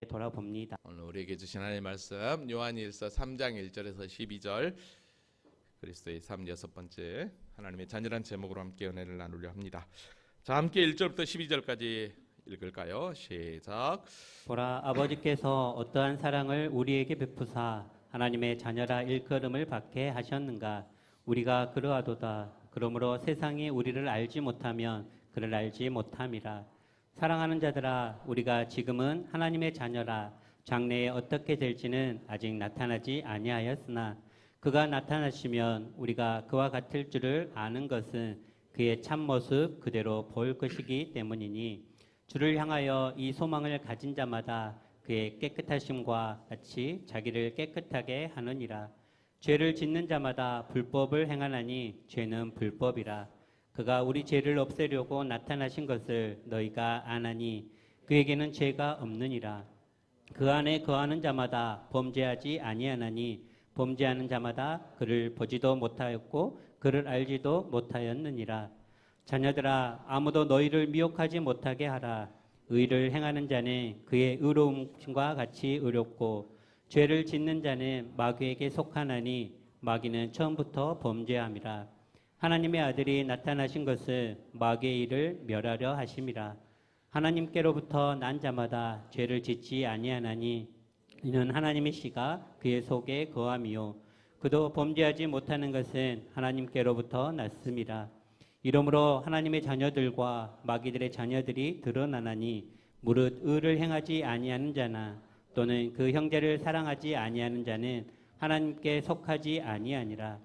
돌아봅니다. 오늘 우리에게 주신 하나님의 말씀 요한일서 3장 1절에서 12절 그리스도의 삶 여섯 번째 하나님의 자녀란 제목으로 함께 은혜를 나누려 합니다. 자, 함께 1절부터 12절까지 읽을까요? 시작. 보라, 아버지께서 어떠한 사랑을 우리에게 베푸사 하나님의 자녀라 일컬음을 받게 하셨는가. 우리가 그러하도다. 그러므로 세상이 우리를 알지 못하면 그를 알지 못함이라. 사랑하는 자들아, 우리가 지금은 하나님의 자녀라. 장래에 어떻게 될지는 아직 나타나지 아니하였으나 그가 나타나시면 우리가 그와 같을 줄을 아는 것은 그의 참모습 그대로 볼 것이기 때문이니 주를 향하여 이 소망을 가진 자마다 그의 깨끗하심과 같이 자기를 깨끗하게 하느니라. 죄를 짓는 자마다 불법을 행하나니 죄는 불법이라. 그가 우리 죄를 없애려고 나타나신 것을 너희가 아나니 그에게는 죄가 없느니라. 그 안에 거하는 자마다 범죄하지 아니하나니 범죄하는 자마다 그를 보지도 못하였고 그를 알지도 못하였느니라. 자녀들아, 아무도 너희를 미혹하지 못하게 하라. 의를 행하는 자는 그의 의로움과 같이 의롭고 죄를 짓는 자는 마귀에게 속하나니 마귀는 처음부터 범죄함이라. 하나님의 아들이 나타나신 것은 마귀의 일을 멸하려 하심이라. 하나님께로부터 난 자마다 죄를 짓지 아니하나니 이는 하나님의 씨가 그의 속에 거함이요 그도 범죄하지 못하는 것은 하나님께로부터 났음이라. 이러므로 하나님의 자녀들과 마귀들의 자녀들이 드러나나니 무릇 의를 행하지 아니하는 자나 또는 그 형제를 사랑하지 아니하는 자는 하나님께 속하지 아니하니라.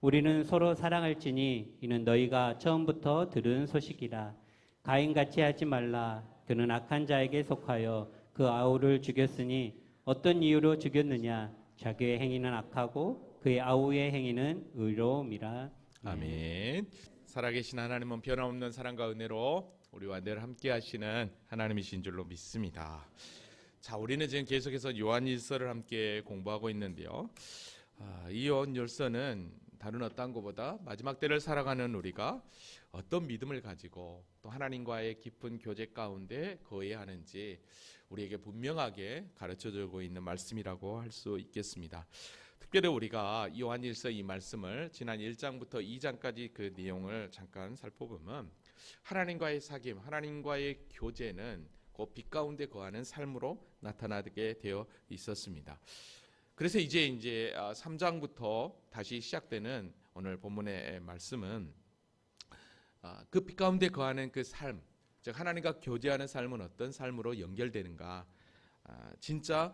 우리는 서로 사랑할지니 이는 너희가 처음부터 들은 소식이라. 가인같이 하지 말라. 그는 악한 자에게 속하여 그 아우를 죽였으니 어떤 이유로 죽였느냐. 자기의 행위는 악하고 그의 아우의 행위는 의로움이라. 아멘. 살아계신 하나님은 변함없는 사랑과 은혜로 우리와 늘 함께 하시는 하나님이신 줄로 믿습니다. 자, 우리는 지금 계속해서 요한일서를 함께 공부하고 있는데요. 이 요한일서는 다른 어떤 것보다 마지막 때를 살아가는 우리가 어떤 믿음을 가지고 또 하나님과의 깊은 교제 가운데 거해야 하는지 우리에게 분명하게 가르쳐주고 있는 말씀이라고 할 수 있겠습니다. 특별히 우리가 요한일서 이 말씀을 지난 1장부터 2장까지 그 내용을 잠깐 살펴보면 하나님과의 사귐, 하나님과의 교제는 그 빛 가운데 거하는 삶으로 나타나게 되어 있었습니다. 그래서 이제 3장부터 다시 시작되는 오늘 본문의 말씀은 그 빛 가운데 거하는 그 삶, 즉 하나님과 교제하는 삶은 어떤 삶으로 연결되는가, 진짜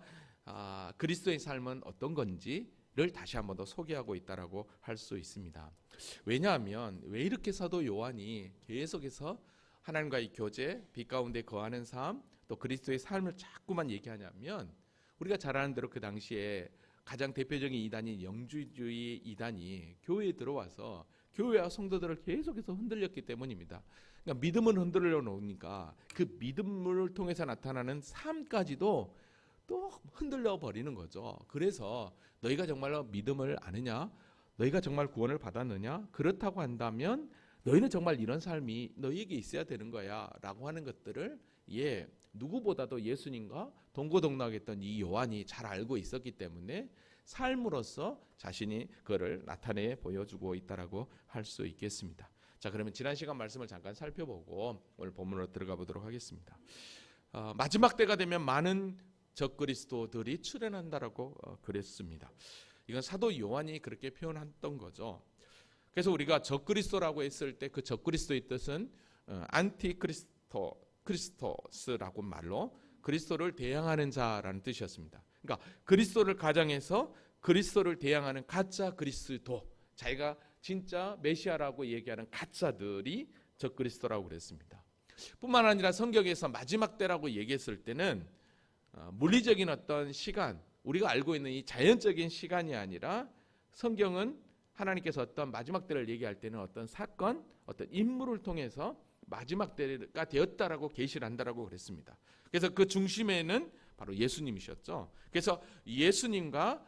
그리스도의 삶은 어떤 건지를 다시 한번 더 소개하고 있다라고 할 수 있습니다. 왜냐하면 왜 이렇게 사도 요한이 계속해서 하나님과의 교제, 빛 가운데 거하는 삶, 또 그리스도의 삶을 자꾸만 얘기하냐면 우리가 잘 아는 대로 그 당시에 가장 대표적인 이단인 영주주의 이단이 교회에 들어와서 교회와 성도들을 계속해서 흔들렸기 때문입니다. 그러니까 믿음은 흔들려 놓으니까 그 믿음을 통해서 나타나는 삶까지도 또 흔들려 버리는 거죠. 그래서 너희가 정말로 믿음을 아느냐? 너희가 정말 구원을 받았느냐? 그렇다고 한다면 너희는 정말 이런 삶이 너희에게 있어야 되는 거야 라고 하는 것들을 누구보다도 예수님과 동고동락했던 이 요한이 잘 알고 있었기 때문에 삶으로서 자신이 그를 나타내 보여주고 있다라고 할 수 있겠습니다. 자, 그러면 지난 시간 말씀을 잠깐 살펴보고 오늘 본문으로 들어가 보도록 하겠습니다. 마지막 때가 되면 많은 적그리스도들이 출현한다라고 그랬습니다. 이건 사도 요한이 그렇게 표현했던 거죠. 그래서 우리가 적그리스도라고 했을 때 그 적그리스도의 뜻은 크리스토스라고 말로 그리스도를 대항하는 자라는 뜻이었습니다. 그러니까 그리스도를 가장해서 그리스도를 대항하는 가짜 그리스도, 자기가 진짜 메시아라고 얘기하는 가짜들이 적그리스도라고 그랬습니다. 뿐만 아니라 성경에서 마지막 때라고 얘기했을 때는 물리적인 어떤 시간, 우리가 알고 있는 이 자연적인 시간이 아니라 성경은 하나님께서 어떤 마지막 때를 얘기할 때는 어떤 사건, 어떤 인물을 통해서 마지막 때가 되었다라고 계시를 한다라고 그랬습니다. 그래서 그 중심에는 바로 예수님이셨죠. 그래서 예수님과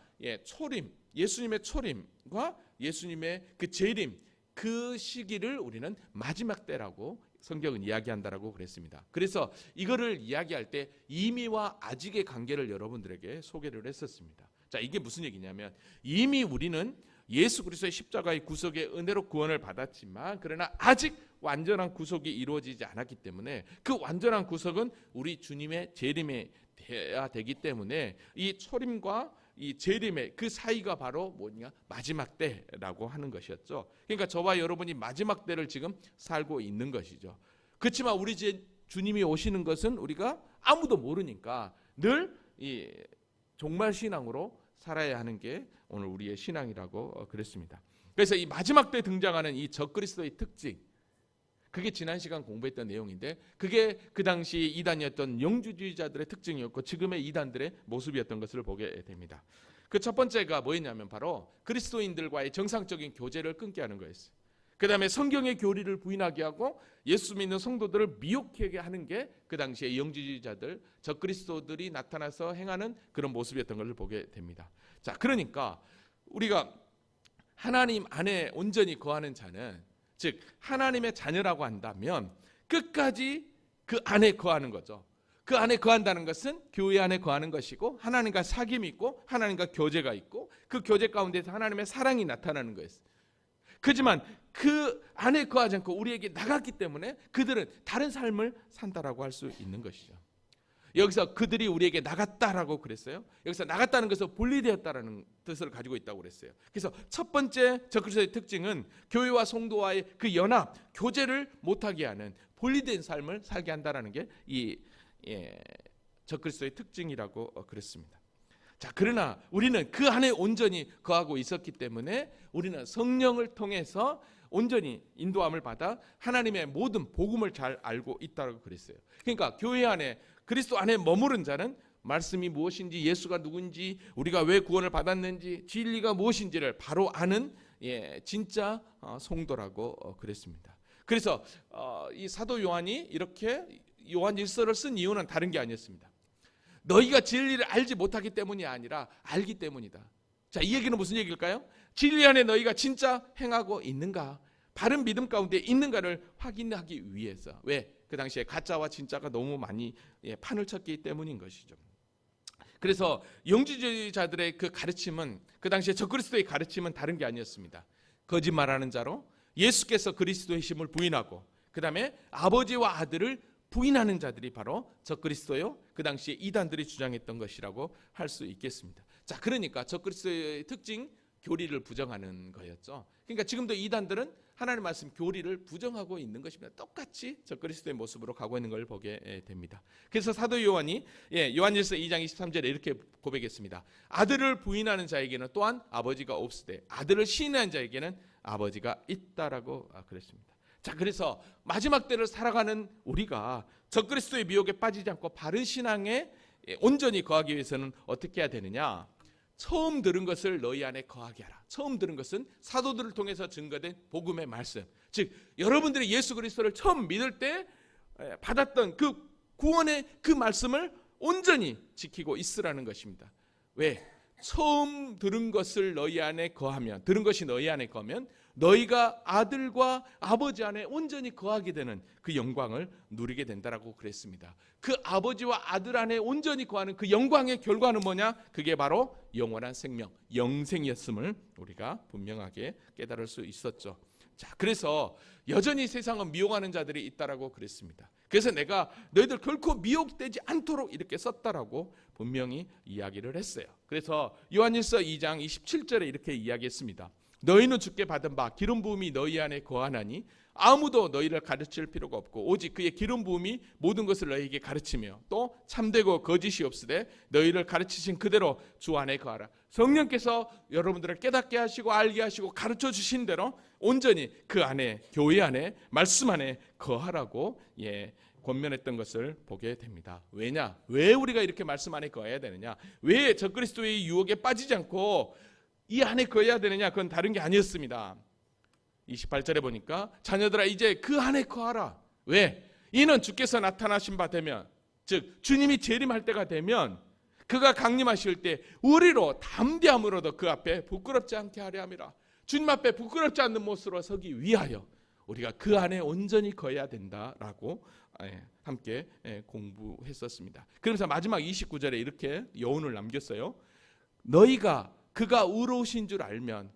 예수님의 초림과 예수님의 그 재림, 그 시기를 우리는 마지막 때라고 성경은 이야기한다라고 그랬습니다. 그래서 이거를 이야기할 때 이미와 아직의 관계를 여러분들에게 소개를 했었습니다. 자, 이게 무슨 얘기냐면 이미 우리는 예수 그리스도의 십자가의 구속의 은혜로 구원을 받았지만 그러나 아직 완전한 구속이 이루어지지 않았기 때문에 그 완전한 구속은 우리 주님의 재림에 돼야 되기 때문에 이 초림과 이 재림의 그 사이가 바로 뭐냐? 마지막 때라고 하는 것이었죠. 그러니까 저와 여러분이 마지막 때를 지금 살고 있는 것이죠. 그렇지만 우리 주님이 오시는 것은 우리가 아무도 모르니까 늘 이 종말 신앙으로 살아야 하는 게 오늘 우리의 신앙이라고 그랬습니다. 그래서 이 마지막 때 등장하는 이 적그리스도의 특징, 그게 지난 시간 공부했던 내용인데 그게 그 당시 이단이었던 영주주의자들의 특징이었고 지금의 이단들의 모습이었던 것을 보게 됩니다. 그 첫 번째가 뭐였냐면 바로 그리스도인들과의 정상적인 교제를 끊게 하는 거였어요. 그 다음에 성경의 교리를 부인하게 하고 예수 믿는 성도들을 미혹하게 하는 게 그 당시의 영주주의자들, 적그리스도들이 나타나서 행하는 그런 모습이었던 것을 보게 됩니다. 자, 그러니까 우리가 하나님 안에 온전히 거하는 자는, 즉 하나님의 자녀라고 한다면 끝까지 그 안에 거하는 거죠. 그 안에 거한다는 것은 교회 안에 거하는 것이고 하나님과 사귐이 있고 하나님과 교제가 있고 그 교제 가운데서 하나님의 사랑이 나타나는 거였어요. 그렇지만 그 안에 거하지 않고 우리에게 나갔기 때문에 그들은 다른 삶을 산다라고 할 수 있는 것이죠. 여기서 그들이 우리에게 나갔다라고 그랬어요. 여기서 나갔다는 것은 분리되었다라는 뜻을 가지고 있다고 그랬어요. 그래서 첫 번째 적그리스도의 특징은 교회와 성도와의 그 연합, 교제를 못하게 하는 분리된 삶을 살게 한다라는 게 이 적그리스도의 특징이라고 그랬습니다. 자, 그러나 우리는 그 안에 온전히 거하고 있었기 때문에 우리는 성령을 통해서 온전히 인도함을 받아 하나님의 모든 복음을 잘 알고 있다고 그랬어요. 그러니까 교회 안에 그리스도 안에 머무른 자는 말씀이 무엇인지, 예수가 누군지, 우리가 왜 구원을 받았는지, 진리가 무엇인지를 바로 아는 진짜 성도라고 그랬습니다. 그래서 이 사도 요한이 이렇게 요한 1서를 쓴 이유는 다른 게 아니었습니다. 너희가 진리를 알지 못하기 때문이 아니라 알기 때문이다. 자, 이 얘기는 무슨 얘기일까요? 진리 안에 너희가 진짜 행하고 있는가, 바른 믿음 가운데 있는가를 확인하기 위해서. 왜? 그 당시에 가짜와 진짜가 너무 많이 판을 쳤기 때문인 것이죠. 그래서 영주주의자들의 그 가르침은, 그 당시에 적그리스도의 가르침은 다른 게 아니었습니다. 거짓말하는 자로 예수께서 그리스도의 심을 부인하고 그 다음에 아버지와 아들을 부인하는 자들이 바로 적그리스도요, 그 당시에 이단들이 주장했던 것이라고 할 수 있겠습니다. 자, 그러니까 적그리스도의 특징, 교리를 부정하는 거였죠. 그러니까 지금도 이단들은 하나님 말씀 교리를 부정하고 있는 것입니다. 똑같이 적그리스도의 모습으로 가고 있는 걸 보게 됩니다. 그래서 사도 요한이 요한일서 2장 23절에 이렇게 고백했습니다. 아들을 부인하는 자에게는 또한 아버지가 없으되 아들을 시인하는 자에게는 아버지가 있다라고 그랬습니다. 자, 그래서 마지막 때를 살아가는 우리가 적그리스도의 미혹에 빠지지 않고 바른 신앙에 온전히 거하기 위해서는 어떻게 해야 되느냐? 처음 들은 것을 너희 안에 거하게 하라. 처음 들은 것은 사도들을 통해서 증거된 복음의 말씀, 즉 여러분들이 예수 그리스도를 처음 믿을 때 받았던 그 구원의 그 말씀을 온전히 지키고 있으라는 것입니다. 왜? 처음 들은 것을 너희 안에 거하면, 들은 것이 너희 안에 거하면 너희가 아들과 아버지 안에 온전히 거하게 되는 그 영광을 누리게 된다라고 그랬습니다. 그 아버지와 아들 안에 온전히 거하는 그 영광의 결과는 뭐냐? 그게 바로 영원한 생명, 영생이었음을 우리가 분명하게 깨달을 수 있었죠. 자, 그래서 여전히 세상은 미혹하는 자들이 있다라고 그랬습니다. 그래서 내가 너희들 결코 미혹되지 않도록 이렇게 썼다라고 분명히 이야기를 했어요. 그래서 요한일서 2장 27절에 이렇게 이야기했습니다. 너희는 주께 받은 바 기름 부음이 너희 안에 거하나니 아무도 너희를 가르칠 필요가 없고 오직 그의 기름 부음이 모든 것을 너희에게 가르치며 또 참되고 거짓이 없으되 너희를 가르치신 그대로 주 안에 거하라. 성령께서 여러분들을 깨닫게 하시고 알게 하시고 가르쳐 주신 대로 온전히 그 안에, 교회 안에, 말씀 안에 거하라고 권면했던 것을 보게 됩니다. 왜냐? 왜 우리가 이렇게 말씀 안에 거해야 되느냐? 왜 적그리스도의 유혹에 빠지지 않고 이 안에 거해야 되느냐? 그건 다른 게 아니었습니다. 28절에 보니까 자녀들아 이제 그 안에 거하라. 왜? 이는 주께서 나타나신 바 되면, 즉 주님이 재림할 때가 되면 그가 강림하실 때 우리로 담대함으로도 그 앞에 부끄럽지 않게 하려 함이라. 주님 앞에 부끄럽지 않는 모습으로 서기 위하여 우리가 그 안에 온전히 거해야 된다라고 함께 공부했었습니다. 그러면서 마지막 29절에 이렇게 여운을 남겼어요. 너희가 그가 의로우신 줄 알면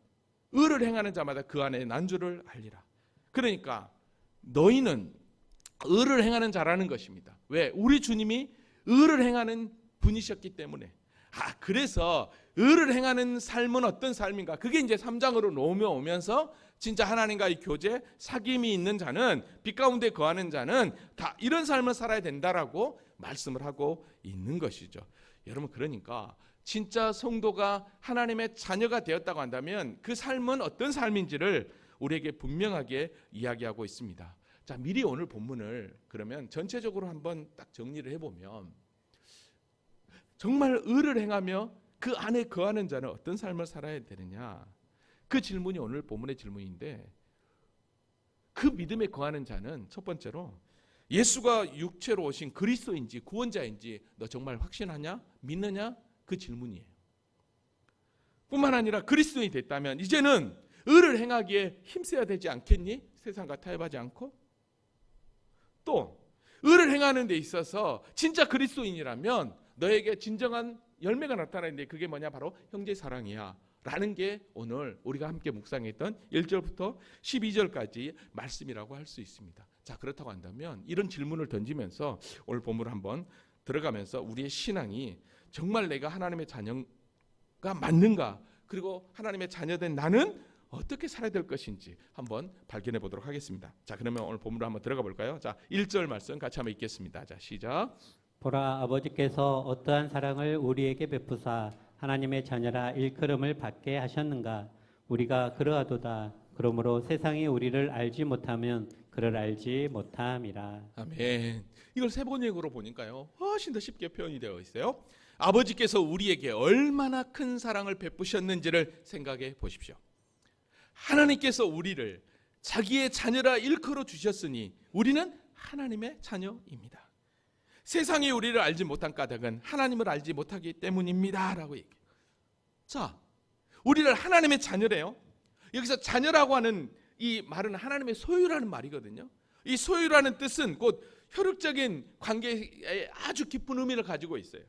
의를 행하는 자마다 그 안에 난 줄을 알리라. 그러니까 너희는 의를 행하는 자라는 것입니다. 왜? 우리 주님이 의를 행하는 분이셨기 때문에. 그래서 의를 행하는 삶은 어떤 삶인가? 그게 이제 3장으로 넘어오면서 진짜 하나님과의 교제, 사귐이 있는 자는, 빛 가운데 거하는 자는 다 이런 삶을 살아야 된다라고 말씀을 하고 있는 것이죠. 여러분, 그러니까 진짜 성도가 하나님의 자녀가 되었다고 한다면 그 삶은 어떤 삶인지를 우리에게 분명하게 이야기하고 있습니다. 자, 미리 오늘 본문을 그러면 전체적으로 한번 딱 정리를 해보면, 정말 의를 행하며 그 안에 거하는 자는 어떤 삶을 살아야 되느냐, 그 질문이 오늘 본문의 질문인데, 그 믿음에 거하는 자는 첫 번째로 예수가 육체로 오신 그리스도인지 구원자인지 너 정말 확신하냐? 믿느냐? 그 질문이에요. 뿐만 아니라 그리스도인이 됐다면 이제는 의를 행하기에 힘써야 되지 않겠니? 세상과 타협하지 않고. 또 의를 행하는 데 있어서 진짜 그리스도인이라면 너에게 진정한 열매가 나타나는데, 그게 뭐냐? 바로 형제 사랑이야 라는 게 오늘 우리가 함께 묵상했던 1절부터 12절까지 말씀이라고 할 수 있습니다. 자, 그렇다고 한다면 이런 질문을 던지면서 오늘 본문을 한번 들어가면서 우리의 신앙이 정말 내가 하나님의 자녀가 맞는가, 그리고 하나님의 자녀된 나는 어떻게 살아야 될 것인지 한번 발견해 보도록 하겠습니다. 자, 그러면 오늘 본문으로 한번 들어가 볼까요? 자, 1절 말씀 같이 한번 읽겠습니다. 자, 시작. 보라, 아버지께서 어떠한 사랑을 우리에게 베푸사 하나님의 자녀라 일컬음을 받게 하셨는가. 우리가 그러하도다. 그러므로 세상이 우리를 알지 못하면 그를 알지 못함이라. 아멘. 이걸 세 번역으로 보니까요, 훨씬 더 쉽게 표현이 되어 있어요. 아버지께서 우리에게 얼마나 큰 사랑을 베푸셨는지를 생각해 보십시오. 하나님께서 우리를 자기의 자녀라 일컬어 주셨으니 우리는 하나님의 자녀입니다. 세상이 우리를 알지 못한 까닭은 하나님을 알지 못하기 때문입니다 라고 얘기해요. 자, 우리를 하나님의 자녀래요. 여기서 자녀라고 하는 이 말은 하나님의 소유라는 말이거든요. 이 소유라는 뜻은 곧 혈육적인 관계에 아주 깊은 의미를 가지고 있어요.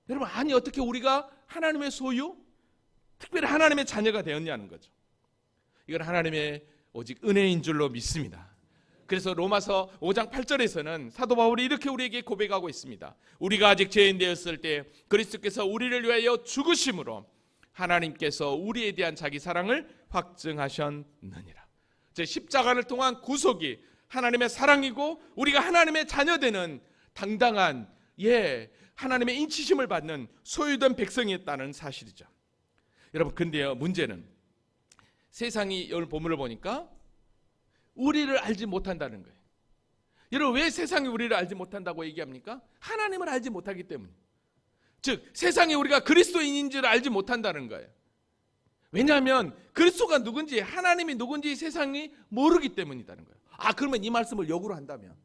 여러분, 아니 어떻게 우리가 하나님의 소유, 특별히 하나님의 자녀가 되었냐는 거죠. 이건 하나님의 오직 은혜인 줄로 믿습니다. 그래서 로마서 5장 8절에서는 사도 바울이 이렇게 우리에게 고백하고 있습니다. 우리가 아직 죄인 되었을 때 그리스도께서 우리를 위하여 죽으심으로 하나님께서 우리에 대한 자기 사랑을 확증하셨느니라. 제 십자가를 통한 구속이 하나님의 사랑이고 우리가 하나님의 자녀되는 당당한 하나님의 인치심을 받는 소유된 백성이었다는 사실이죠. 여러분, 근데요, 문제는 세상이 오늘 본문을 보니까 우리를 알지 못한다는 거예요. 여러분, 왜 세상이 우리를 알지 못한다고 얘기합니까? 하나님을 알지 못하기 때문에. 즉, 세상이 우리가 그리스도인인 줄 알지 못한다는 거예요. 왜냐하면 그리스도가 누군지, 하나님이 누군지 세상이 모르기 때문이라는 거예요. 그러면 이 말씀을 역으로 한다면,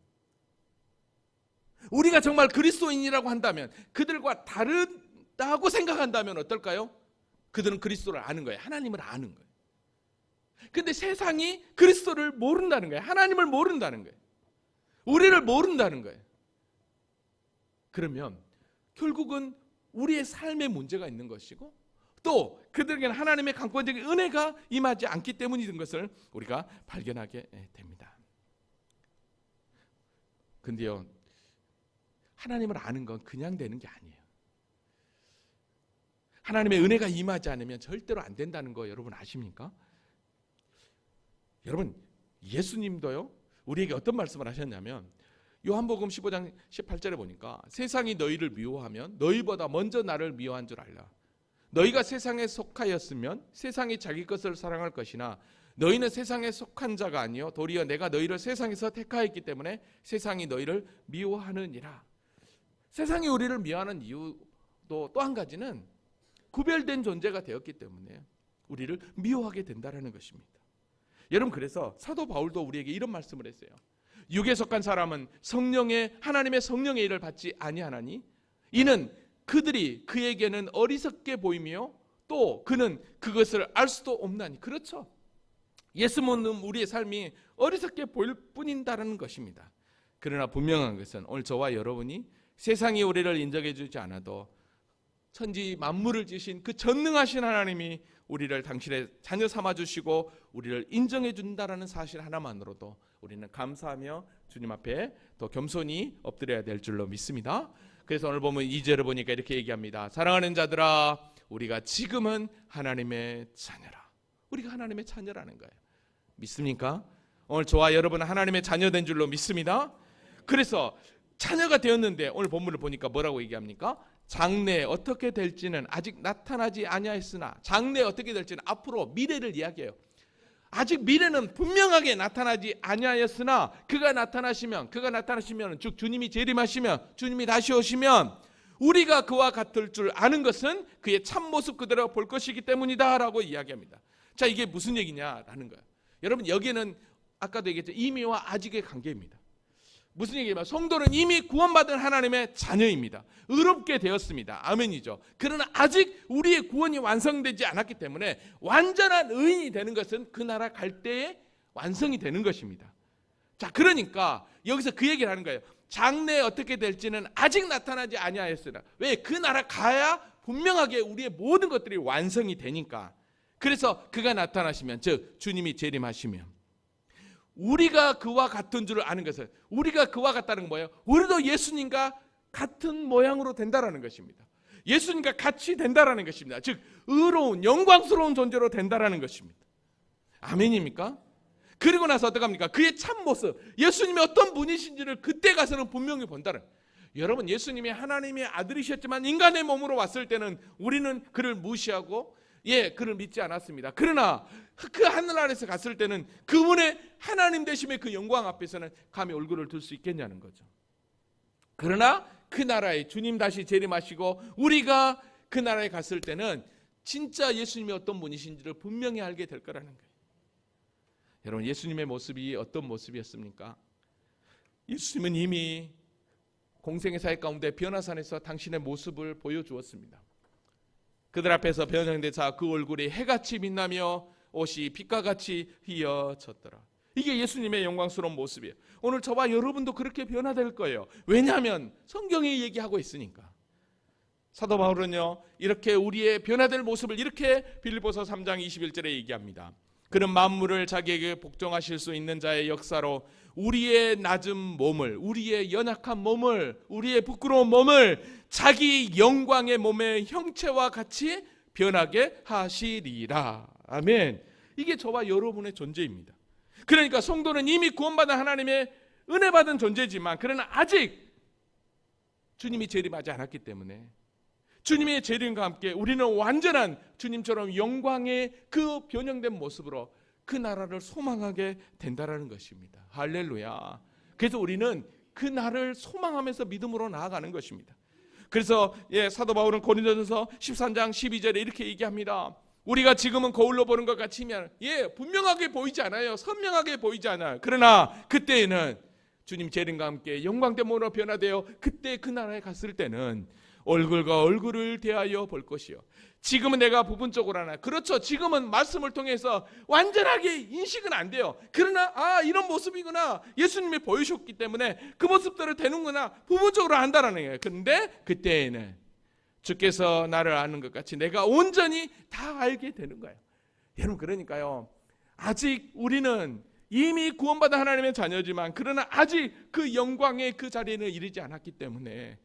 우리가 정말 그리스도인이라고 한다면, 그들과 다르다고 생각한다면 어떨까요? 그들은 그리스도를 아는 거예요. 하나님을 아는 거예요. 근데 세상이 그리스도를 모른다는 거예요. 하나님을 모른다는 거예요. 우리를 모른다는 거예요. 그러면 결국은 우리의 삶에 문제가 있는 것이고, 또 그들에게는 하나님의 강권적인 은혜가 임하지 않기 때문인 것을 우리가 발견하게 됩니다. 근데요, 하나님을 아는 건 그냥 되는 게 아니에요. 하나님의 은혜가 임하지 않으면 절대로 안 된다는 거 여러분 아십니까? 여러분, 예수님도요, 우리에게 어떤 말씀을 하셨냐면, 요한복음 15장 18절에 보니까 세상이 너희를 미워하면 너희보다 먼저 나를 미워한 줄 알라. 너희가 세상에 속하였으면 세상이 자기 것을 사랑할 것이나 너희는 세상에 속한 자가 아니요 도리어 내가 너희를 세상에서 택하였기 때문에 세상이 너희를 미워하느니라. 세상이 우리를 미워하는 이유도 또 한 가지는 구별된 존재가 되었기 때문에 우리를 미워하게 된다는 것입니다. 여러분, 그래서 사도 바울도 우리에게 이런 말씀을 했어요. 육에 속한 사람은 하나님의 성령의 일을 받지 아니하나니 이는 그들이 그에게는 어리석게 보이며 또 그는 그것을 알 수도 없나니. 그렇죠. 예수 믿는 우리의 삶이 어리석게 보일 뿐인다라는 것입니다. 그러나 분명한 것은 오늘 저와 여러분이 세상이 우리를 인정해 주지 않아도 천지 만물을 지으신 그 전능하신 하나님이 우리를 당신의 자녀 삼아 주시고 우리를 인정해 준다라는 사실 하나만으로도 우리는 감사하며 주님 앞에 더 겸손히 엎드려야 될 줄로 믿습니다. 그래서 오늘 보면 2절을 보니까 이렇게 얘기합니다. 사랑하는 자들아, 우리가 지금은 하나님의 자녀라. 우리가 하나님의 자녀라는 거예요. 믿습니까? 오늘 저와 여러분은 하나님의 자녀된 줄로 믿습니다. 그래서 자녀가 되었는데 오늘 본문을 보니까 뭐라고 얘기합니까? 장래에 어떻게 될지는 아직 나타나지 아니하였으나, 장래에 어떻게 될지는 앞으로 미래를 이야기해요. 아직 미래는 분명하게 나타나지 아니하였으나 그가 나타나시면 즉 주님이 재림하시면, 주님이 다시 오시면 우리가 그와 같을 줄 아는 것은 그의 참모습 그대로 볼 것이기 때문이다 라고 이야기합니다. 자, 이게 무슨 얘기냐라는 거예요. 여러분, 여기는 아까도 얘기했죠. 이미와 아직의 관계입니다. 무슨 얘기냐면 성도는 이미 구원받은 하나님의 자녀입니다. 의롭게 되었습니다. 아멘이죠. 그러나 아직 우리의 구원이 완성되지 않았기 때문에 완전한 의인이 되는 것은 그 나라 갈 때에 완성이 되는 것입니다. 자, 그러니까 여기서 그 얘기를 하는 거예요. 장래에 어떻게 될지는 아직 나타나지 아니하였으나, 왜? 그 나라 가야 분명하게 우리의 모든 것들이 완성이 되니까. 그래서 그가 나타나시면, 즉 주님이 재림하시면 우리가 그와 같은 줄을 아는 것은, 우리가 그와 같다는 건 뭐예요? 우리도 예수님과 같은 모양으로 된다라는 것입니다. 예수님과 같이 된다라는 것입니다. 즉 의로운 영광스러운 존재로 된다라는 것입니다. 아멘입니까? 그리고 나서 어떡합니까? 그의 참모습, 예수님이 어떤 분이신지를 그때 가서는 분명히 본다는. 여러분, 예수님이 하나님의 아들이셨지만 인간의 몸으로 왔을 때는 우리는 그를 무시하고 그를 믿지 않았습니다. 그러나 그 하늘 아래서 갔을 때는 그분의 하나님 되심의 그 영광 앞에서는 감히 얼굴을 들 수 있겠냐는 거죠. 그러나 그 나라에 주님 다시 재림하시고 우리가 그 나라에 갔을 때는 진짜 예수님이 어떤 분이신지를 분명히 알게 될 거라는 거예요. 여러분, 예수님의 모습이 어떤 모습이었습니까? 예수님은 이미 공생의 사역 가운데 변화산에서 당신의 모습을 보여주었습니다. 그들 앞에서 변형되자 그 얼굴이 해같이 빛나며 옷이 빛과 같이 휘어졌더라. 이게 예수님의 영광스러운 모습이에요. 오늘 저와 여러분도 그렇게 변화될 거예요. 왜냐하면 성경이 얘기하고 있으니까. 사도 바울은요, 이렇게 우리의 변화될 모습을 이렇게 빌립보서 3장 21절에 얘기합니다. 그는 만물을 자기에게 복종하실 수 있는 자의 역사로 우리의 낮은 몸을, 우리의 연약한 몸을, 우리의 부끄러운 몸을 자기 영광의 몸의 형체와 같이 변하게 하시리라. 아멘. 이게 저와 여러분의 존재입니다. 그러니까 성도는 이미 구원받은 하나님의 은혜 받은 존재지만, 그러나 아직 주님이 재림하지 않았기 때문에 주님의 재림과 함께 우리는 완전한 주님처럼 영광의 그 변형된 모습으로 그 나라를 소망하게 된다라는 것입니다. 할렐루야. 그래서 우리는 그 날을 소망하면서 믿음으로 나아가는 것입니다. 그래서 사도 바울은 고린도전서 13장 12절에 이렇게 얘기합니다. 우리가 지금은 거울로 보는 것 같으면 분명하게 보이지 않아요. 선명하게 보이지 않아요. 그러나 그때에는 주님 재림과 함께 영광된 몸으로 변화되어 그때 그 나라에 갔을 때는 얼굴과 얼굴을 대하여 볼 것이요. 지금은 내가 부분적으로 하나, 그렇죠, 지금은 말씀을 통해서 완전하게 인식은 안 돼요. 그러나 이런 모습이구나, 예수님이 보여주셨기 때문에 그 모습대로 되는구나, 부분적으로 안다라는 거예요. 그런데 그때에는 주께서 나를 아는 것 같이 내가 온전히 다 알게 되는 거예요. 여러분, 그러니까요, 아직 우리는 이미 구원받은 하나님의 자녀지만, 그러나 아직 그 영광의 그 자리에는 이르지 않았기 때문에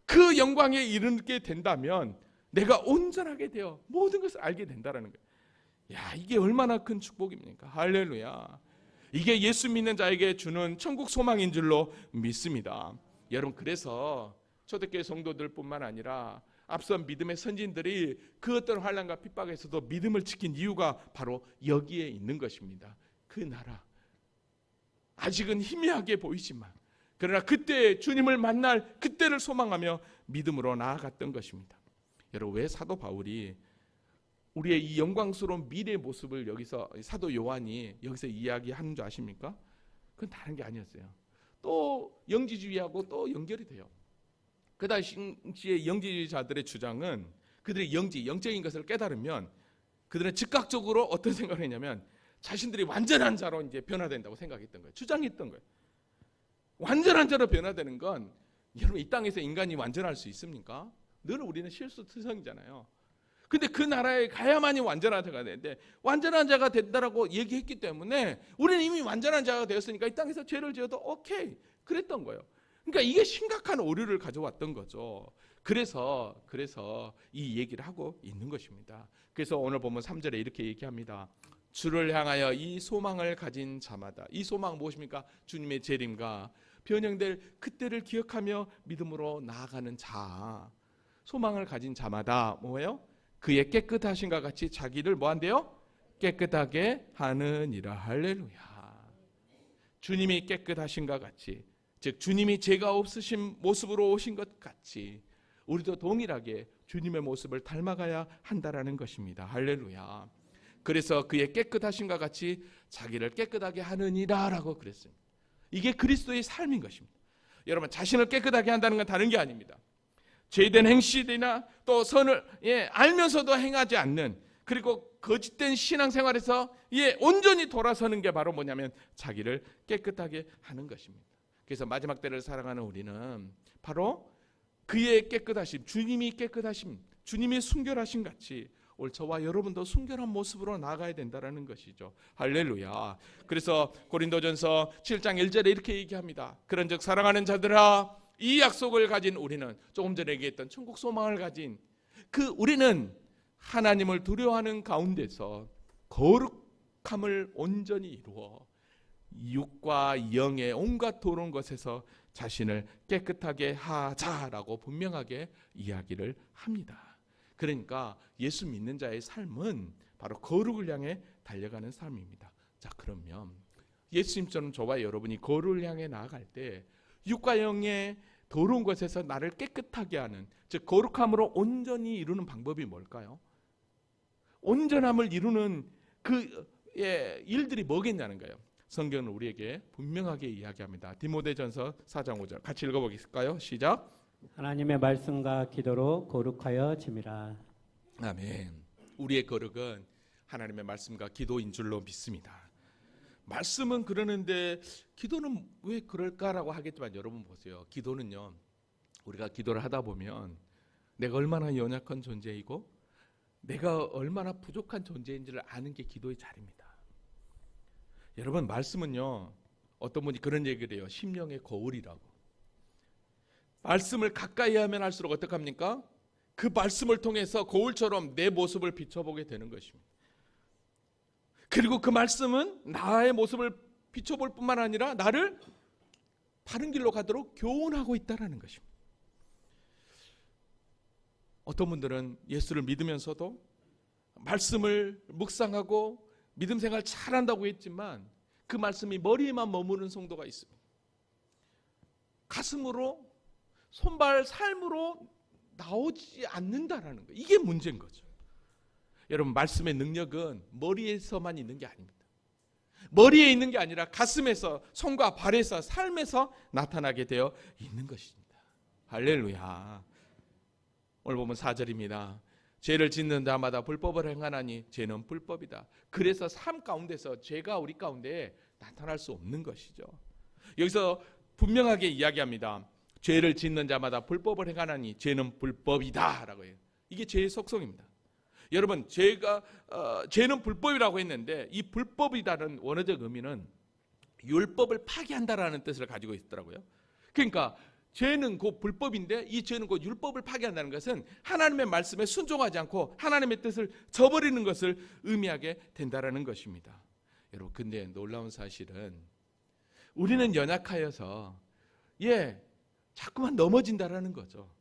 그 영광에 이르게 된다면 내가 온전하게 되어 모든 것을 알게 된다는 거예요. 이게 얼마나 큰 축복입니까? 할렐루야. 이게 예수 믿는 자에게 주는 천국 소망인 줄로 믿습니다. 여러분, 그래서 초대교회 성도들뿐만 아니라 앞선 믿음의 선진들이 그 어떤 환난과 핍박에서도 믿음을 지킨 이유가 바로 여기에 있는 것입니다. 그 나라, 아직은 희미하게 보이지만 그러나 그때 주님을 만날 그때를 소망하며 믿음으로 나아갔던 것입니다. 여러분, 왜 사도 바울이 우리의 이 영광스러운 미래의 모습을 여기서 사도 요한이 여기서 이야기하는 줄 아십니까? 그건 다른 게 아니었어요. 또 영지주의하고 또 연결이 돼요. 그 당시의 영지주의자들의 주장은 그들이 영적인 것을 깨달으면 그들은 즉각적으로 어떤 생각을 했냐면 자신들이 완전한 자로 이제 변화된다고 생각했던 거예요. 주장했던 거예요. 완전한 자로 변화되는 건 여러분 이 땅에서 인간이 완전할 수 있습니까? 늘 우리는 실수투성이잖아요. 근데 그 나라에 가야만이 완전한 자가 되는데 완전한 자가 된다라고 얘기했기 때문에 우리는 이미 완전한 자가 되었으니까 이 땅에서 죄를 지어도 오케이 그랬던 거예요. 그러니까 이게 심각한 오류를 가져왔던 거죠. 그래서 이 얘기를 하고 있는 것입니다. 그래서 오늘 보면 3절에 이렇게 얘기합니다. 주를 향하여 이 소망을 가진 자마다, 이 소망 무엇입니까? 주님의 재림과 변형될 그때를 기억하며 믿음으로 나아가는 자, 소망을 가진 자마다 뭐예요? 그의 깨끗하신과 같이 자기를 뭐한대요? 깨끗하게 하느니라. 할렐루야. 주님이 깨끗하신과 같이, 즉 주님이 죄가 없으신 모습으로 오신 것 같이 우리도 동일하게 주님의 모습을 닮아가야 한다라는 것입니다. 할렐루야. 그래서 그의 깨끗하신과 같이 자기를 깨끗하게 하느니라 라고 그랬습니다. 이게 그리스도의 삶인 것입니다. 여러분 자신을 깨끗하게 한다는 건 다른 게 아닙니다. 죄된 행실이나 또 선을 알면서도 행하지 않는, 그리고 거짓된 신앙생활에서 온전히 돌아서는 게 바로 뭐냐면 자기를 깨끗하게 하는 것입니다. 그래서 마지막 때를 살아가는 우리는 바로 그의 깨끗하심, 주님이 깨끗하심, 주님이 순결하심 같이 오늘 저와 여러분도 순결한 모습으로 나아가야 된다는 것이죠. 할렐루야. 그래서 고린도전서 7장 1절에 이렇게 얘기합니다. 그런즉 사랑하는 자들아, 이 약속을 가진 우리는, 조금 전에 얘기했던 천국 소망을 가진 우리는 하나님을 두려워하는 가운데서 거룩함을 온전히 이루어 육과 영의 온갖 더러운 것에서 자신을 깨끗하게 하자라고 분명하게 이야기를 합니다. 그러니까 예수 믿는 자의 삶은 바로 거룩을 향해 달려가는 삶입니다. 자, 그러면 예수님처럼 저와 여러분이 거룩을 향해 나아갈 때 육과 영의 더러운 것에서 나를 깨끗하게 하는, 즉 거룩함으로 온전히 이루는 방법이 뭘까요? 온전함을 이루는 일들이 뭐겠냐는 거예요. 성경은 우리에게 분명하게 이야기합니다. 디모데전서 4장 5절 같이 읽어보겠을까요? 시작. 하나님의 말씀과 기도로 거룩하여 짐이라. 아멘. 우리의 거룩은 하나님의 말씀과 기도인 줄로 믿습니다. 말씀은 그러는데 기도는 왜 그럴까라고 하겠지만 여러분 보세요. 기도는요, 우리가 기도를 하다 보면 내가 얼마나 연약한 존재이고 내가 얼마나 부족한 존재인지를 아는 게 기도의 자리입니다. 여러분 말씀은요, 어떤 분이 그런 얘기를 해요. 심령의 거울이라고. 말씀을 가까이 하면 할수록 어떡합니까? 그 말씀을 통해서 거울처럼 내 모습을 비춰보게 되는 것입니다. 그리고 그 말씀은 나의 모습을 비춰볼 뿐만 아니라 나를 바른 길로 가도록 교훈하고 있다는 것입니다. 어떤 분들은 예수를 믿으면서도 말씀을 묵상하고 믿음 생활 잘한다고 했지만 그 말씀이 머리에만 머무는 성도가 있습니다. 가슴으로, 손발, 삶으로 나오지 않는다라는 거예요. 이게 문제인 거죠. 여러분 말씀의 능력은 머리에서만 있는 게 아닙니다. 머리에 있는 게 아니라 가슴에서, 손과 발에서, 삶에서 나타나게 되어 있는 것입니다. 할렐루야. 오늘 보면 4절입니다. 죄를 짓는 자마다 불법을 행하나니 죄는 불법이다. 그래서 삶 가운데서 죄가 우리 가운데 나타날 수 없는 것이죠. 여기서 분명하게 이야기합니다. 죄를 짓는 자마다 불법을 행하나니 죄는 불법이다 라고 해요. 이게 죄의 속성입니다. 여러분 죄는 불법이라고 했는데 이 불법이다는 원어적 의미는 율법을 파기한다라는 뜻을 가지고 있더라고요. 그러니까 죄는 곧 불법인데 이 죄는 곧 율법을 파기한다는 것은 하나님의 말씀에 순종하지 않고 하나님의 뜻을 저버리는 것을 의미하게 된다라는 것입니다. 여러분 근데 놀라운 사실은 우리는 연약하여서 자꾸만 넘어진다라는 거죠.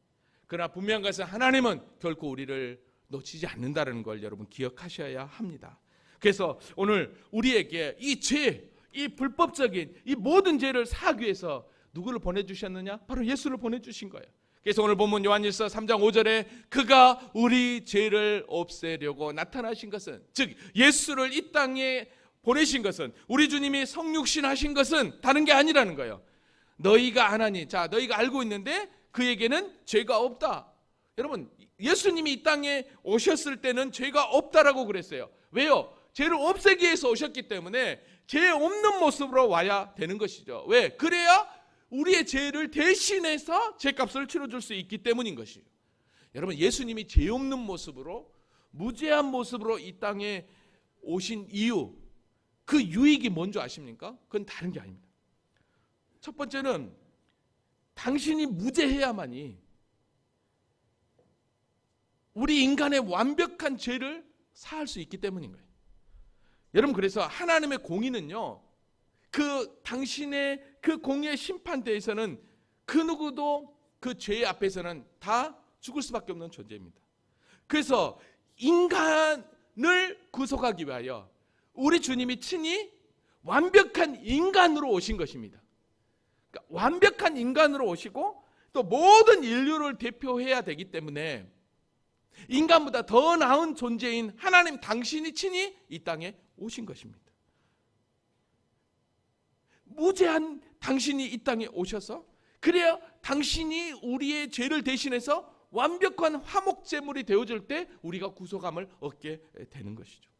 그러나 분명한 것은 하나님은 결코 우리를 놓치지 않는다는 걸 여러분 기억하셔야 합니다. 그래서 오늘 우리에게 이 죄, 이 불법적인 이 모든 죄를 사하기 위해서 누구를 보내주셨느냐? 바로 예수를 보내주신 거예요. 그래서 오늘 본문 요한일서 3장 5절에 그가 우리 죄를 없애려고 나타나신 것은, 즉 예수를 이 땅에 보내신 것은, 우리 주님이 성육신 하신 것은 다른 게 아니라는 거예요. 너희가 아나니, 자 너희가 알고 있는데 그에게는 죄가 없다. 여러분 예수님이 이 땅에 오셨을 때는 죄가 없다라고 그랬어요. 왜요? 죄를 없애기 위해서 오셨기 때문에 죄 없는 모습으로 와야 되는 것이죠. 왜? 그래야 우리의 죄를 대신해서 죄값을 치러줄 수 있기 때문인 것이에요. 여러분, 예수님이 죄 없는 모습으로, 무죄한 모습으로 이 땅에 오신 이유, 그 유익이 뭔지 아십니까? 그건 다른 게 아닙니다. 첫 번째는 당신이 무죄해야만이 우리 인간의 완벽한 죄를 사할 수 있기 때문인 거예요. 여러분, 그래서 하나님의 공의는요, 그 당신의 그 공의의 심판대에서는 그 누구도 그 죄 앞에서는 다 죽을 수밖에 없는 존재입니다. 그래서 인간을 구속하기 위하여 우리 주님이 친히 완벽한 인간으로 오신 것입니다. 그러니까 완벽한 인간으로 오시고 또 모든 인류를 대표해야 되기 때문에 인간보다 더 나은 존재인 하나님 당신이 친히 이 땅에 오신 것입니다. 무죄한 당신이 이 땅에 오셔서 그래야 당신이 우리의 죄를 대신해서 완벽한 화목제물이 되어줄 때 우리가 구속함을 얻게 되는 것이죠.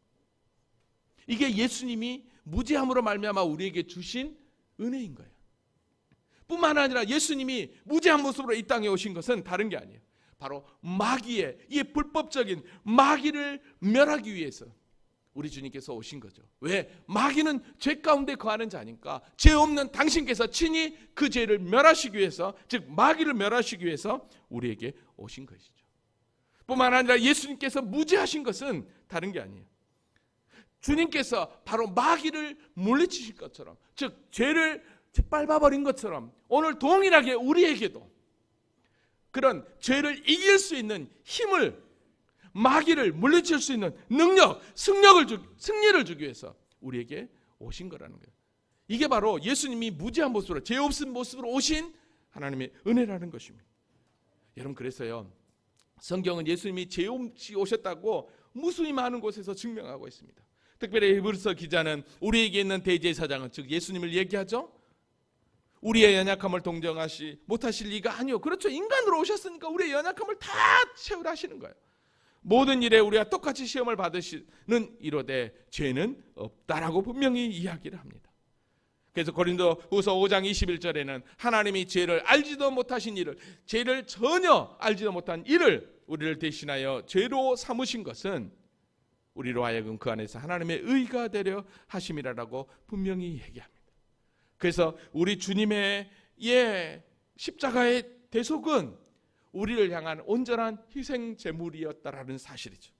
이게 예수님이 무죄함으로 말미암아 우리에게 주신 은혜인 거예요. 뿐만 아니라 예수님이 무죄한 모습으로 이 땅에 오신 것은 다른 게 아니에요. 바로 마귀의, 이 불법적인 마귀를 멸하기 위해서 우리 주님께서 오신 거죠. 왜? 마귀는 죄 가운데 거하는 자니까 죄 없는 당신께서 친히 그 죄를 멸하시기 위해서, 즉 마귀를 멸하시기 위해서 우리에게 오신 것이죠. 뿐만 아니라 예수님께서 무죄하신 것은 다른 게 아니에요. 주님께서 바로 마귀를 물리치실 것처럼, 즉 죄를 밟아버린 것처럼 오늘 동일하게 우리에게도 그런 죄를 이길 수 있는 힘을, 마귀를 물리칠 수 있는 능력, 승리를 주기 위해서 우리에게 오신 거라는 거예요. 이게 바로 예수님이 무죄한 모습으로, 죄 없은 모습으로 오신 하나님의 은혜라는 것입니다. 여러분, 그래서요, 성경은 예수님이 죄 없이 오셨다고 무수히 많은 곳에서 증명하고 있습니다. 특별히 히브리서 기자는 우리에게 있는 대제사장은, 즉 예수님을 얘기하죠. 우리의 연약함을 동정하시 못하실 리가 아니요. 그렇죠. 인간으로 오셨으니까 우리의 연약함을 다 채울하시는 거예요. 모든 일에 우리가 똑같이 시험을 받으시는 이로되 죄는 없다라고 분명히 이야기를 합니다. 그래서 고린도후서 5장 21절에는 하나님이 죄를 알지도 못하신 일을, 죄를 전혀 알지도 못한 일을 우리를 대신하여 죄로 삼으신 것은 우리로 하여금 그 안에서 하나님의 의가 되려 하심이라고 분명히 얘기합니다. 그래서 우리 주님의 십자가의 대속은 우리를 향한 온전한 희생 제물이었다라는 사실이죠.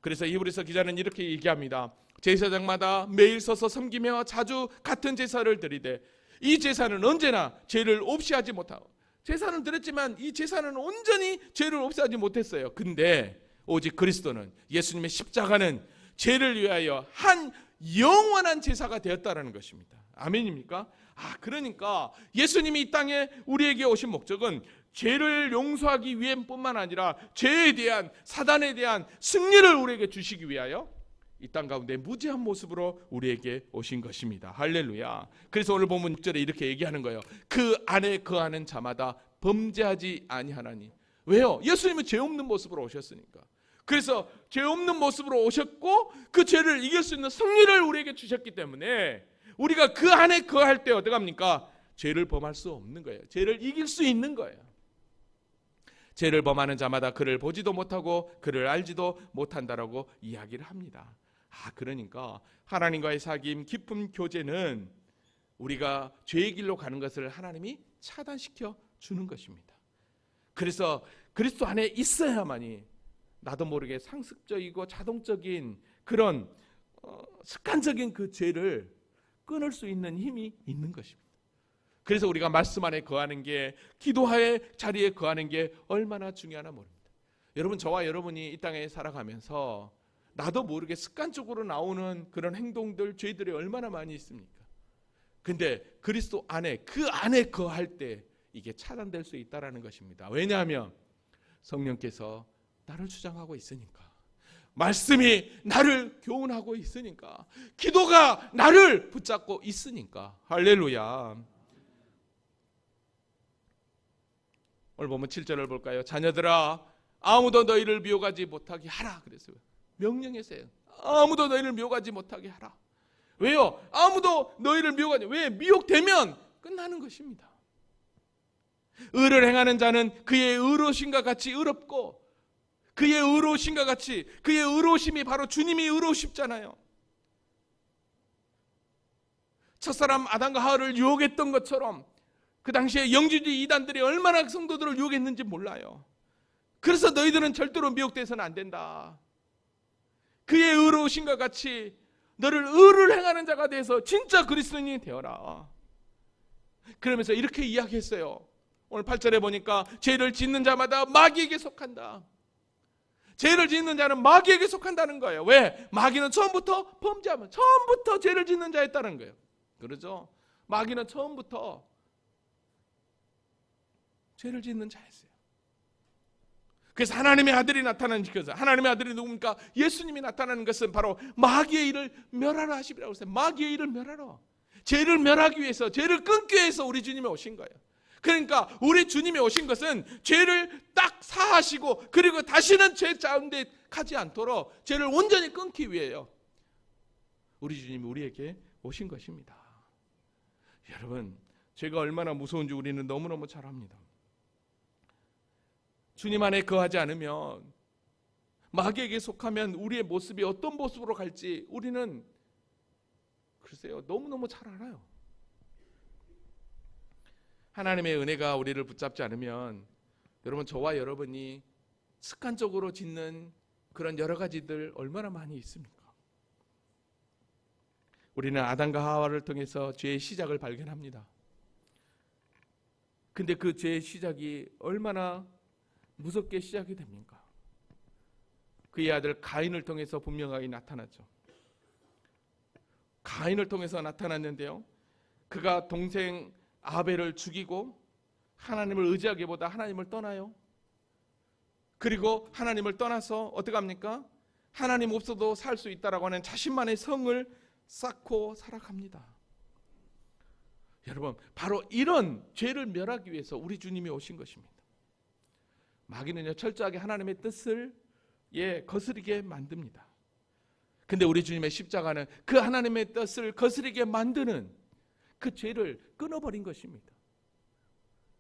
그래서 히브리서 기자는 이렇게 얘기합니다. 제사장마다 매일 서서 섬기며 자주 같은 제사를 드리되 이 제사는 언제나 죄를 없이 하지 못하고, 제사는 드렸지만 이 제사는 온전히 죄를 없이 하지 못했어요. 근데 오직 그리스도는, 예수님의 십자가는 죄를 위하여 한 영원한 제사가 되었다라는 것입니다. 아멘입니까? 그러니까 예수님이 이 땅에 우리에게 오신 목적은 죄를 용서하기 위함뿐만 아니라 죄에 대한, 사단에 대한 승리를 우리에게 주시기 위하여 이 땅 가운데 무죄한 모습으로 우리에게 오신 것입니다. 할렐루야. 그래서 오늘 본문 6절에 이렇게 얘기하는 거예요. 그 안에 거하는 자마다 범죄하지 아니하나니. 왜요? 예수님은 죄 없는 모습으로 오셨으니까. 그래서 죄 없는 모습으로 오셨고 그 죄를 이길 수 있는 승리를 우리에게 주셨기 때문에 우리가 그 안에 거할 때 어떡합니까? 죄를 범할 수 없는 거예요. 죄를 이길 수 있는 거예요. 죄를 범하는 자마다 그를 보지도 못하고 그를 알지도 못한다라고 이야기를 합니다. 그러니까 하나님과의 사귐, 깊은 교제는 우리가 죄의 길로 가는 것을 하나님이 차단시켜 주는 것입니다. 그래서 그리스도 안에 있어야만이 나도 모르게 상습적이고 자동적인 그런 습관적인 그 죄를 끊을 수 있는 힘이 있는 것입니다. 그래서 우리가 말씀 안에 거하는 게, 기도의 자리에 거하는 게 얼마나 중요하나 모릅니다. 여러분, 저와 여러분이 이 땅에 살아가면서 나도 모르게 습관적으로 나오는 그런 행동들, 죄들이 얼마나 많이 있습니까? 근데 그리스도 안에, 그 안에 거할 때 이게 차단될 수 있다는 것입니다. 왜냐하면 성령께서 나를 주장하고 있으니까, 말씀이 나를 교훈하고 있으니까, 기도가 나를 붙잡고 있으니까. 할렐루야. 오늘 보면 7절을 볼까요? 자녀들아, 아무도 너희를 미혹하지 못하게 하라 그랬어요. 명령했어요. 아무도 너희를 미혹하지 못하게 하라. 왜요? 아무도 너희를 미혹하지. 왜? 미혹되면 끝나는 것입니다. 의를 행하는 자는 그의 의로우심과 같이 의롭고, 그의 의로우심과 같이, 그의 의로우심이 바로 주님이 의로우십잖아요. 첫사람 아담과 하와를 유혹했던 것처럼 그 당시에 영주주의 이단들이 얼마나 성도들을 유혹했는지 몰라요. 그래서 너희들은 절대로 미혹돼서는 안 된다. 그의 의로우심과 같이 너를 의를 행하는 자가 돼서 진짜 그리스도인이 되어라. 그러면서 이렇게 이야기했어요. 오늘 8절에 보니까 죄를 짓는 자마다 마귀에게 속한다. 죄를 짓는 자는 마귀에게 속한다는 거예요. 왜? 마귀는 처음부터 범죄하면 처음부터 죄를 짓는 자였다는 거예요. 그러죠? 마귀는 처음부터 죄를 짓는 자였어요. 그래서 하나님의 아들이 나타나는 것은, 하나님의 아들이 누굽니까? 예수님이 나타나는 것은 바로 마귀의 일을 멸하라 하시라고 했어요. 마귀의 일을 멸하라. 죄를 멸하기 위해서, 죄를 끊기 위해서 우리 주님이 오신 거예요. 그러니까 우리 주님이 오신 것은 죄를 딱 사하시고, 그리고 다시는 죄 가운데 가지 않도록 죄를 온전히 끊기 위해요. 우리 주님이 우리에게 오신 것입니다. 여러분, 죄가 얼마나 무서운지 우리는 너무너무 잘 압니다. 주님 안에 거하지 않으면, 마귀에게 속하면 우리의 모습이 어떤 모습으로 갈지 우리는 글쎄요, 너무너무 잘 알아요. 하나님의 은혜가 우리를 붙잡지 않으면, 여러분, 저와 여러분이 습관적으로 짓는 그런 여러 가지들 얼마나 많이 있습니까? 우리는 아담과 하와를 통해서 죄의 시작을 발견합니다. 근데 그 죄의 시작이 얼마나 무섭게 시작이 됩니까? 그의 아들 가인을 통해서 분명하게 나타났죠. 가인을 통해서 나타났는데요, 그가 동생 아벨을 죽이고 하나님을 의지하기보다 하나님을 떠나요. 그리고 하나님을 떠나서 어떻게 합니까? 하나님 없어도 살 수 있다라고 하는 자신만의 성을 쌓고 살아갑니다. 여러분, 바로 이런 죄를 멸하기 위해서 우리 주님이 오신 것입니다. 마귀는요, 철저하게 하나님의 뜻을 거스르게 만듭니다. 근데 우리 주님의 십자가는 그 하나님의 뜻을 거스르게 만드는 그 죄를 끊어버린 것입니다.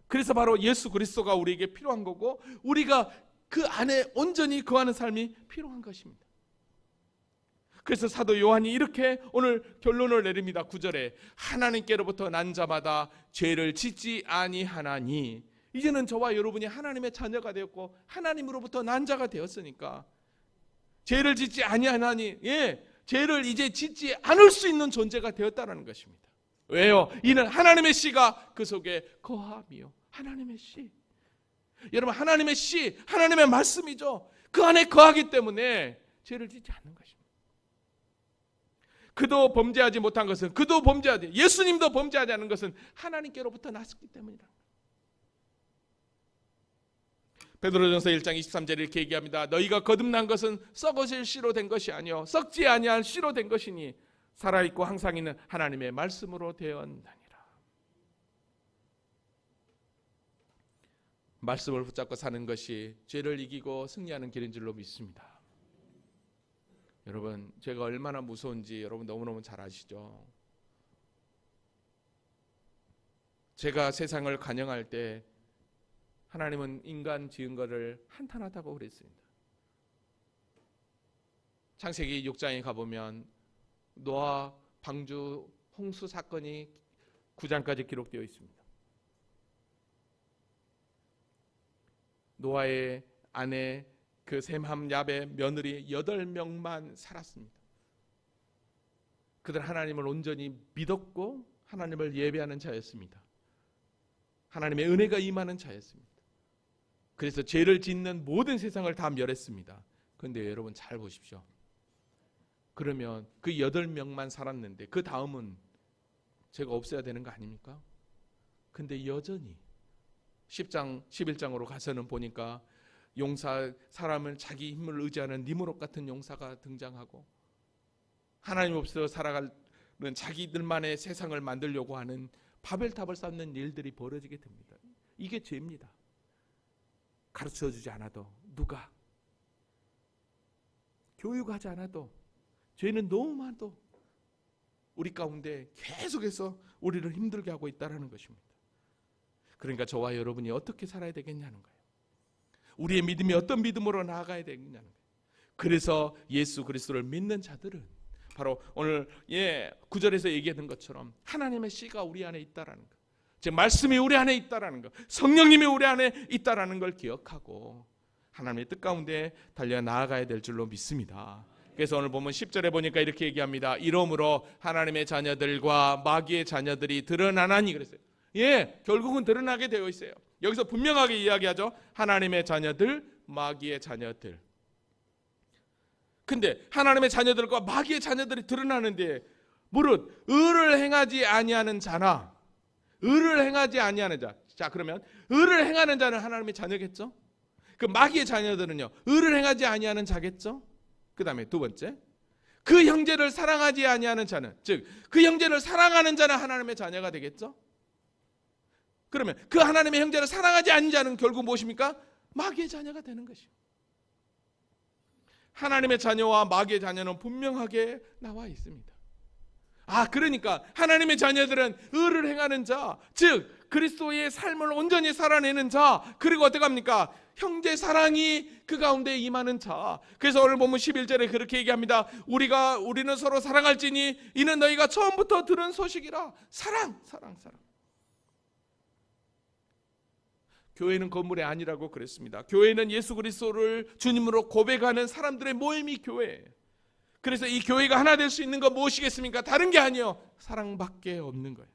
그래서 바로 예수 그리스도가 우리에게 필요한 거고, 우리가 그 안에 온전히 거하는 삶이 필요한 것입니다. 그래서 사도 요한이 이렇게 오늘 결론을 내립니다. 9절에 하나님께로부터 난 자마다 죄를 짓지 아니하나니, 이제는 저와 여러분이 하나님의 자녀가 되었고 하나님으로부터 난 자가 되었으니까 죄를 짓지 아니하나니, 죄를 이제 짓지 않을 수 있는 존재가 되었다는 것입니다. 왜요? 이는 하나님의 씨가 그 속에 거함이요. 하나님의 씨. 여러분, 하나님의 씨, 하나님의 말씀이죠. 그 안에 거하기 때문에 죄를 짓지 않는 것입니다. 그도 범죄하지 못한 것은, 그도 범죄하지, 예수님도 범죄하지 않은 것은 하나님께로부터 났기 때문이다. 베드로전서 1장 23절에 이렇게 얘기합니다. 너희가 거듭난 것은 썩어질 씨로 된 것이 아니요 썩지 아니할 씨로 된 것이니 살아있고 항상 있는 하나님의 말씀으로 되었나니라. 말씀을 붙잡고 사는 것이 죄를 이기고 승리하는 길인 줄로 믿습니다. 여러분, 죄가 얼마나 무서운지 여러분 너무너무 잘 아시죠? 죄가 세상을 관영할 때 하나님은 인간 지은 것을 한탄하다고 그랬습니다. 창세기 6장에 가보면 노아 방주 홍수 사건이 9장까지 기록되어 있습니다. 노아의 아내 그 셈함 야베 며느리 8명만 살았습니다. 그들 하나님을 온전히 믿었고 하나님을 예배하는 자였습니다. 하나님의 은혜가 임하는 자였습니다. 그래서 죄를 짓는 모든 세상을 다 멸했습니다. 그런데 여러분 잘 보십시오. 그러면 그 8명만 살았는데 그 다음은 죄가 없어야 되는 거 아닙니까? 근데 여전히 10장, 11장으로 가서는 보니까 용사, 사람을 자기 힘을 의지하는 니무롯 같은 용사가 등장하고 하나님 없어 살아가는 자기들만의 세상을 만들려고 하는 바벨탑을 쌓는 일들이 벌어지게 됩니다. 이게 죄입니다. 가르쳐주지 않아도, 누가 교육하지 않아도 죄는 너무나도 우리 가운데 계속해서 우리를 힘들게 하고 있다는 것입니다. 그러니까 저와 여러분이 어떻게 살아야 되겠냐는 거예요. 우리의 믿음이 어떤 믿음으로 나아가야 되겠냐는 거예요. 그래서 예수 그리스도를 믿는 자들은 바로 오늘 9절에서 얘기했던 것처럼 하나님의 씨가 우리 안에 있다라는 것, 즉 말씀이 우리 안에 있다라는 것, 성령님이 우리 안에 있다라는 걸 기억하고 하나님의 뜻 가운데 달려 나아가야 될 줄로 믿습니다. 그래서 오늘 보면 10절에 보니까 이렇게 얘기합니다. 이러므로 하나님의 자녀들과 마귀의 자녀들이 드러나나니 그랬어요. 결국은 드러나게 되어 있어요. 여기서 분명하게 이야기하죠. 하나님의 자녀들, 마귀의 자녀들. 근데 하나님의 자녀들과 마귀의 자녀들이 드러나는데 무릇 의를 행하지 아니하는 자나 의를 행하지 아니하는 자. 자, 그러면 의를 행하는 자는 하나님의 자녀겠죠? 그 마귀의 자녀들은요, 의를 행하지 아니하는 자겠죠? 그 다음에 두 번째, 그 형제를 사랑하지 아니하는 자는, 즉 그 형제를 사랑하는 자는 하나님의 자녀가 되겠죠? 그러면 그 하나님의 형제를 사랑하지 않는 자는 결국 무엇입니까? 마귀의 자녀가 되는 것이요. 하나님의 자녀와 마귀의 자녀는 분명하게 나와 있습니다. 그러니까 하나님의 자녀들은 의를 행하는 자, 즉 그리스도의 삶을 온전히 살아내는 자, 그리고 어떻게 합니까? 형제 사랑이 그 가운데 임하는 자. 그래서 오늘 보면 11절에 그렇게 얘기합니다. 우리는 서로 사랑할지니 이는 너희가 처음부터 들은 소식이라. 사랑. 교회는 건물이 아니라고 그랬습니다. 교회는 예수 그리스도를 주님으로 고백하는 사람들의 모임이 교회예요. 그래서 이 교회가 하나 될 수 있는 건 무엇이겠습니까? 다른 게 아니에요. 사랑밖에 없는 거예요.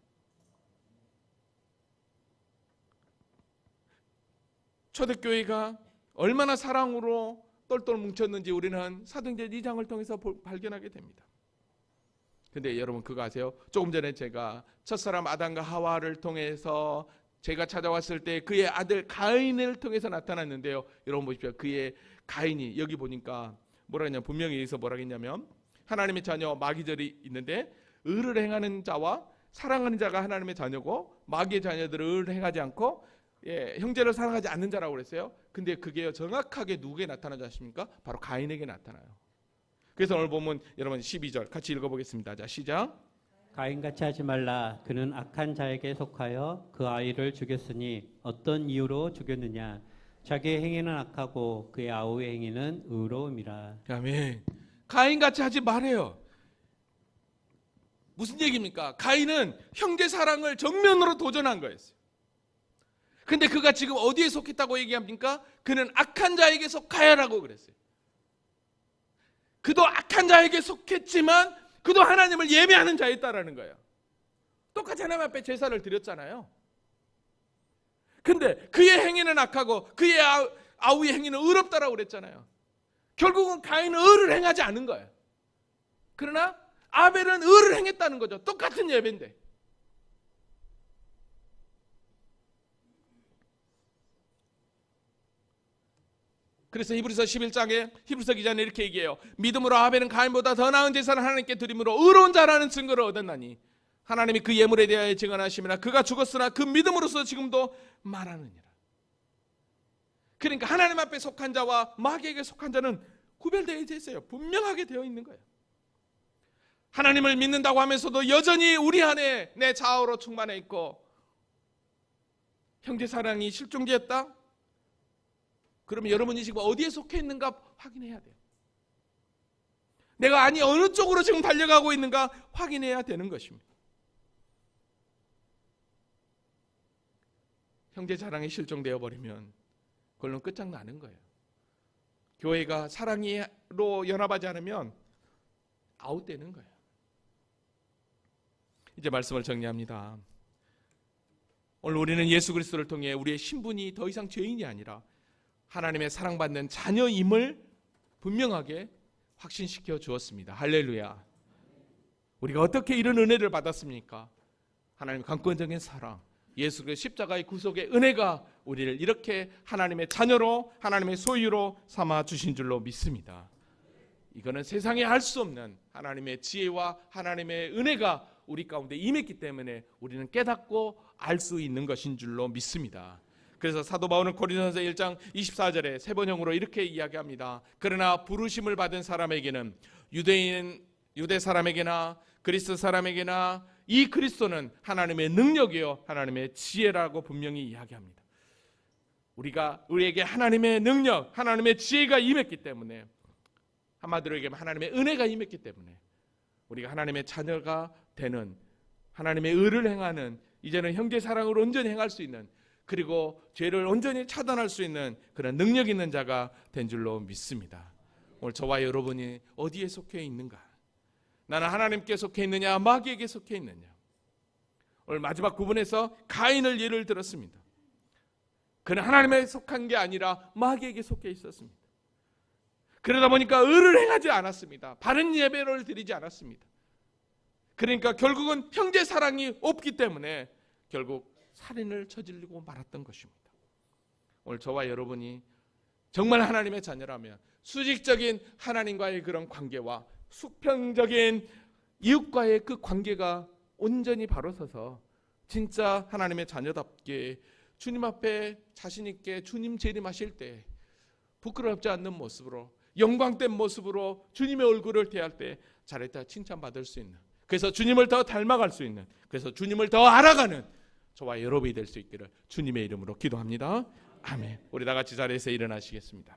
초대교회가 얼마나 사랑으로 똘똘 뭉쳤는지 우리는 사도행전 2장을 통해서 발견하게 됩니다. 근데 여러분 그거 아세요? 조금 전에 제가 첫사람 아담과 하와를 통해서 제가 찾아왔을 때 그의 아들 가인을 통해서 나타났는데요. 여러분 보십시오. 그의 가인이 여기 보니까 뭐라 했냐, 분명히 여기서 뭐라 했냐면 하나님의 자녀 마귀들이 있는데 의를 행하는 자와 사랑하는 자가 하나님의 자녀고 마귀의 자녀들은 의를 행하지 않고 형제를 사랑하지 않는 자라고 그랬어요. 근데 그게 정확하게 누구에게 나타나지 않습니까? 바로 가인에게 나타나요. 그래서 오늘 보면 여러분 12절 같이 읽어보겠습니다. 자, 시작. 가인같이 하지 말라. 그는 악한 자에게 속하여 그 아이를 죽였으니 어떤 이유로 죽였느냐? 자기의 행위는 악하고 그의 아우의 행위는 의로움이라. 아멘. 가인같이 하지 말아요. 무슨 얘기입니까? 가인은 형제 사랑을 정면으로 도전한 거였어요. 근데 그가 지금 어디에 속했다고 얘기합니까? 그는 악한 자에게 속하여라고 그랬어요. 그도 악한 자에게 속했지만 그도 하나님을 예배하는 자였다라는 거예요. 똑같이 하나님 앞에 제사를 드렸잖아요. 근데 그의 행위는 악하고 그의 아우의 행위는 의롭다라고 그랬잖아요. 결국은 가인은 의를 행하지 않은 거예요. 그러나 아벨은 의를 행했다는 거죠. 똑같은 예배인데. 그래서 히브리서 11장에 히브리서 기자는 이렇게 얘기해요. 믿음으로 아벨은 가인보다 더 나은 제사를 하나님께 드림으로 의로운 자라는 증거를 얻었나니 하나님이 그 예물에 대하여 증언하심이나 그가 죽었으나 그 믿음으로서 지금도 말하느니라. 그러니까 하나님 앞에 속한 자와 마귀에게 속한 자는 구별되어 있어요. 분명하게 되어 있는 거예요. 하나님을 믿는다고 하면서도 여전히 우리 안에 내 자아로 충만해 있고 형제 사랑이 실종되었다? 그러면 여러분이 지금 어디에 속해 있는가 확인해야 돼요. 내가 어느 쪽으로 지금 달려가고 있는가 확인해야 되는 것입니다. 형제 사랑이 실종되어 버리면 그걸로 끝장나는 거예요. 교회가 사랑으로 연합하지 않으면 아웃되는 거예요. 이제 말씀을 정리합니다. 오늘 우리는 예수 그리스도를 통해 우리의 신분이 더 이상 죄인이 아니라 하나님의 사랑받는 자녀임을 분명하게 확신시켜 주었습니다. 할렐루야. 우리가 어떻게 이런 은혜를 받았습니까? 하나님의 강권적인 사랑, 예수 그리스도의 십자가의 구속의 은혜가 우리를 이렇게 하나님의 자녀로 하나님의 소유로 삼아 주신 줄로 믿습니다. 이거는 세상에 알 수 없는 하나님의 지혜와 하나님의 은혜가 우리 가운데 임했기 때문에 우리는 깨닫고 알 수 있는 것인 줄로 믿습니다. 그래서 사도 바울은 고린도전서 1장 24절에 세 번역으로 이렇게 이야기합니다. 그러나 부르심을 받은 사람에게는 유대 사람에게나 그리스 사람에게나 이 그리스도는 하나님의 능력이요 하나님의 지혜라고 분명히 이야기합니다. 우리에게 하나님의 능력, 하나님의 지혜가 임했기 때문에, 한마디로 얘기하면 하나님의 은혜가 임했기 때문에 우리가 하나님의 자녀가 되는, 하나님의 의를 행하는, 이제는 형제 사랑을 온전히 행할 수 있는, 그리고 죄를 온전히 차단할 수 있는 그런 능력 있는 자가 된 줄로 믿습니다. 오늘 저와 여러분이 어디에 속해 있는가? 나는 하나님께 속해 있느냐 마귀에게 속해 있느냐? 오늘 마지막 부분에서 가인을 예를 들었습니다. 그는 하나님에 속한 게 아니라 마귀에게 속해 있었습니다. 그러다 보니까 의를 행하지 않았습니다. 바른 예배를 드리지 않았습니다. 그러니까 결국은 형제 사랑이 없기 때문에 결국 살인을 저지르고 말았던 것입니다. 오늘 저와 여러분이 정말 하나님의 자녀라면 수직적인 하나님과의 그런 관계와 수평적인 이웃과의 그 관계가 온전히 바로 서서 진짜 하나님의 자녀답게 주님 앞에 자신 있게 주님 재림하실 때 부끄럽지 않는 모습으로, 영광된 모습으로 주님의 얼굴을 대할 때 잘했다 칭찬받을 수 있는, 그래서 주님을 더 닮아갈 수 있는, 그래서 주님을 더 알아가는 저와 여러분이 될 수 있기를 주님의 이름으로 기도합니다. 아멘. 우리 다 같이 자리에서 일어나시겠습니다.